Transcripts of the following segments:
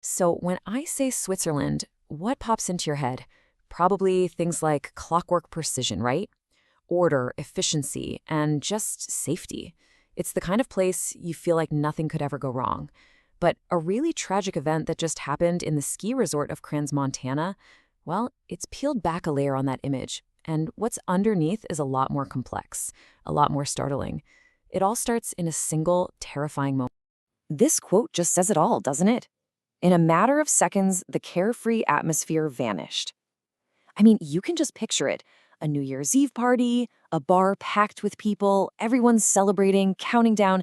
So when I say Switzerland, what pops into your head? Probably things like clockwork precision, right? Order, efficiency, and just safety. It's the kind of place you feel like nothing could ever go wrong. But a really tragic event that just happened in the ski resort of Crans, Montana, well, it's peeled back a layer on that image. And what's underneath is a lot more complex, a lot more startling. It all starts in a single, terrifying moment. This quote just says it all, doesn't it? In a matter of seconds, the carefree atmosphere vanished. I mean, you can just picture it. A New Year's Eve party, a bar packed with people, everyone's celebrating, counting down,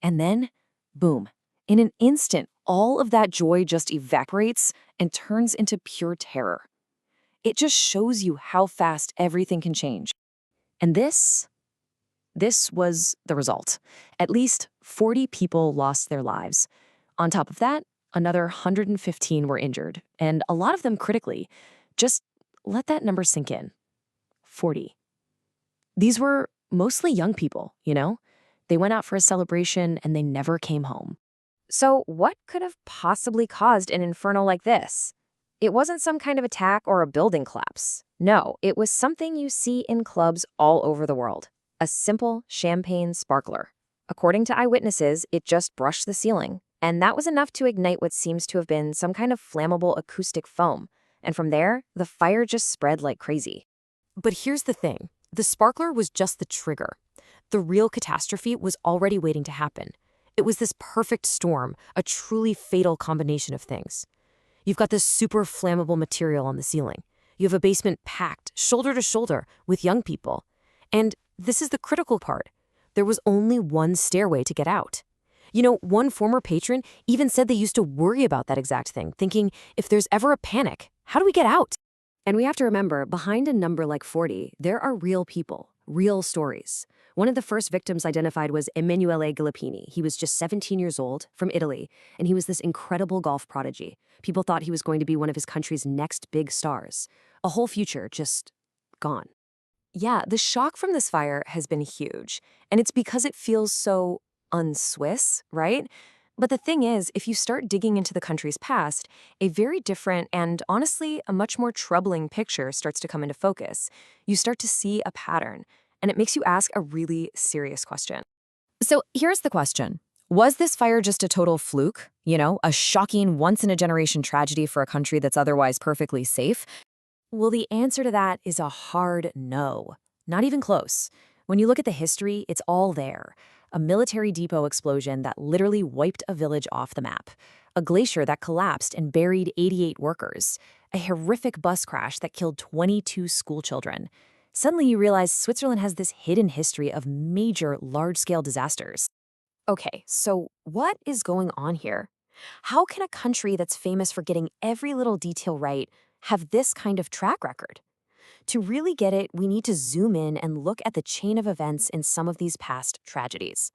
and then, boom. In an instant, all of that joy just evaporates and turns into pure terror. It just shows you how fast everything can change. And this was the result. At least 40 people lost their lives. On top of that, another 115 were injured, and a lot of them critically. Just let that number sink in. 40. These were mostly young people, you know? They went out for a celebration and they never came home. So, what could have possibly caused an inferno like this? It wasn't some kind of attack or a building collapse. No, it was something you see in clubs all over the world. A simple champagne sparkler. According to eyewitnesses, it just brushed the ceiling, and that was enough to ignite what seems to have been some kind of flammable acoustic foam. And from there, the fire just spread like crazy. But here's the thing. The sparkler was just the trigger. The real catastrophe was already waiting to happen. It was this perfect storm, a truly fatal combination of things. You've got this super flammable material on the ceiling. You have a basement packed, shoulder to shoulder, with young people. And this is the critical part. There was only one stairway to get out. You know, one former patron even said they used to worry about that exact thing, thinking, if there's ever a panic, how do we get out? And we have to remember, behind a number like 40, there are real people, real stories. One of the first victims identified was Emanuele Galippini. He was just 17 years old, from Italy, and he was this incredible golf prodigy. People thought he was going to be one of his country's next big stars. A whole future just gone. Yeah, the shock from this fire has been huge, and it's because it feels so un-Swiss, right? But the thing is, if you start digging into the country's past, a very different and honestly a much more troubling picture starts to come into focus. You start to see a pattern, and it makes you ask a really serious question. So here's the question. Was this fire just a total fluke? You know, a shocking once-in-a-generation tragedy for a country that's otherwise perfectly safe? Well, the answer to that is a hard no. Not even close. When you look at the history, it's all there. A military depot explosion that literally wiped a village off the map. A glacier that collapsed and buried 88 workers. A horrific bus crash that killed 22 schoolchildren. Suddenly you realize Switzerland has this hidden history of major, large-scale disasters. Okay, so what is going on here? How can a country that's famous for getting every little detail right have this kind of track record? To really get it, we need to zoom in and look at the chain of events in some of these past tragedies.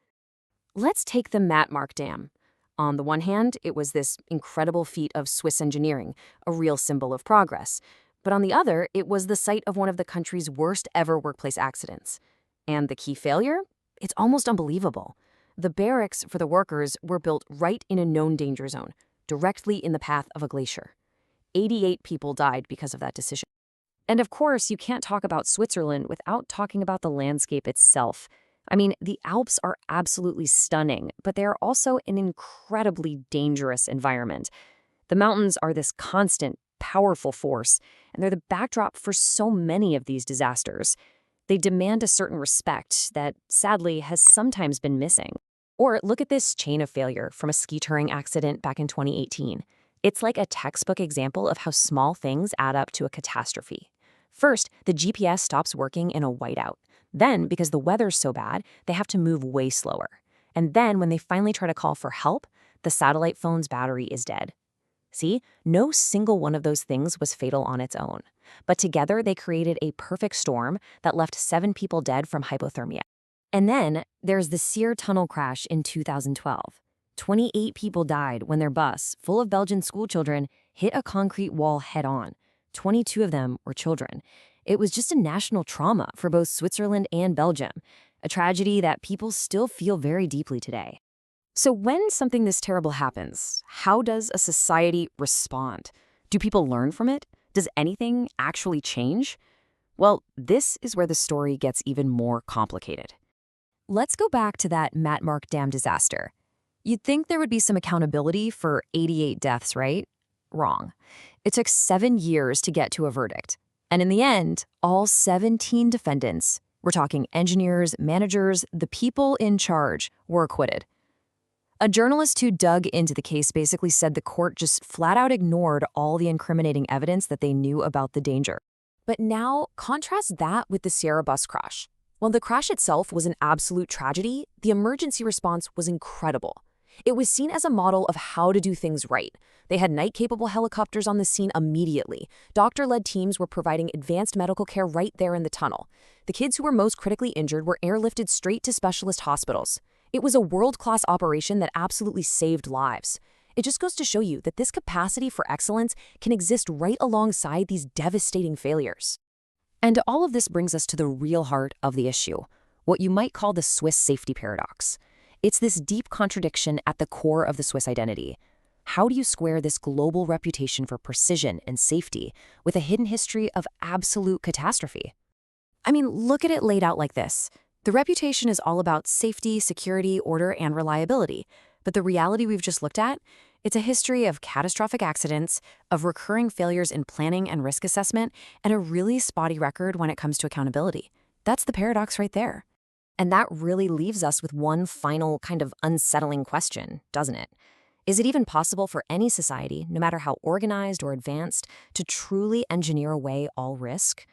Let's take the Matmark Dam. On the one hand, it was this incredible feat of Swiss engineering, a real symbol of progress. But on the other, it was the site of one of the country's worst ever workplace accidents. And the key failure? It's almost unbelievable. The barracks for the workers were built right in a known danger zone, directly in the path of a glacier. 88 people died because of that decision. And of course, you can't talk about Switzerland without talking about the landscape itself. I mean, the Alps are absolutely stunning, but they are also an incredibly dangerous environment. The mountains are this constant, powerful force, and they're the backdrop for so many of these disasters. They demand a certain respect that, sadly, has sometimes been missing. Or look at this chain of failure from a ski touring accident back in 2018. It's like a textbook example of how small things add up to a catastrophe. First, the GPS stops working in a whiteout. Then, because the weather's so bad, they have to move way slower. And then, when they finally try to call for help, the satellite phone's battery is dead. See, no single one of those things was fatal on its own. But together, they created a perfect storm that left 7 people dead from hypothermia. And then, there's the Sear Tunnel crash in 2012. 28 people died when their bus, full of Belgian schoolchildren, hit a concrete wall head-on. 22 of them were children. It was just a national trauma for both Switzerland and Belgium, a tragedy that people still feel very deeply today. So when something this terrible happens, how does a society respond? Do people learn from it? Does anything actually change? Well, this is where the story gets even more complicated. Let's go back to that Matmark Dam disaster. You'd think there would be some accountability for 88 deaths, right? Wrong. It took 7 years to get to a verdict. And in the end, all 17 defendants, we're talking engineers, managers, the people in charge, were acquitted. A journalist who dug into the case basically said the court just flat out ignored all the incriminating evidence that they knew about the danger. But now, contrast that with the Sierra bus crash. While the crash itself was an absolute tragedy, the emergency response was incredible. It was seen as a model of how to do things right. They had night-capable helicopters on the scene immediately. Doctor-led teams were providing advanced medical care right there in the tunnel. The kids who were most critically injured were airlifted straight to specialist hospitals. It was a world-class operation that absolutely saved lives. It just goes to show you that this capacity for excellence can exist right alongside these devastating failures. And all of this brings us to the real heart of the issue, what you might call the Swiss safety paradox. It's this deep contradiction at the core of the Swiss identity. How do you square this global reputation for precision and safety with a hidden history of absolute catastrophe? I mean, look at it laid out like this. The reputation is all about safety, security, order, and reliability. But the reality we've just looked at, it's a history of catastrophic accidents, of recurring failures in planning and risk assessment, and a really spotty record when it comes to accountability. That's the paradox right there. And that really leaves us with one final kind of unsettling question, doesn't it? Is it even possible for any society, no matter how organized or advanced, to truly engineer away all risk?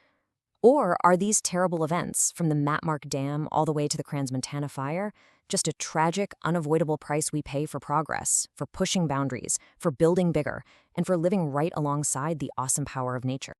Or are these terrible events, from the Matmark Dam all the way to the Crans-Montana fire, just a tragic, unavoidable price we pay for progress, for pushing boundaries, for building bigger, and for living right alongside the awesome power of nature?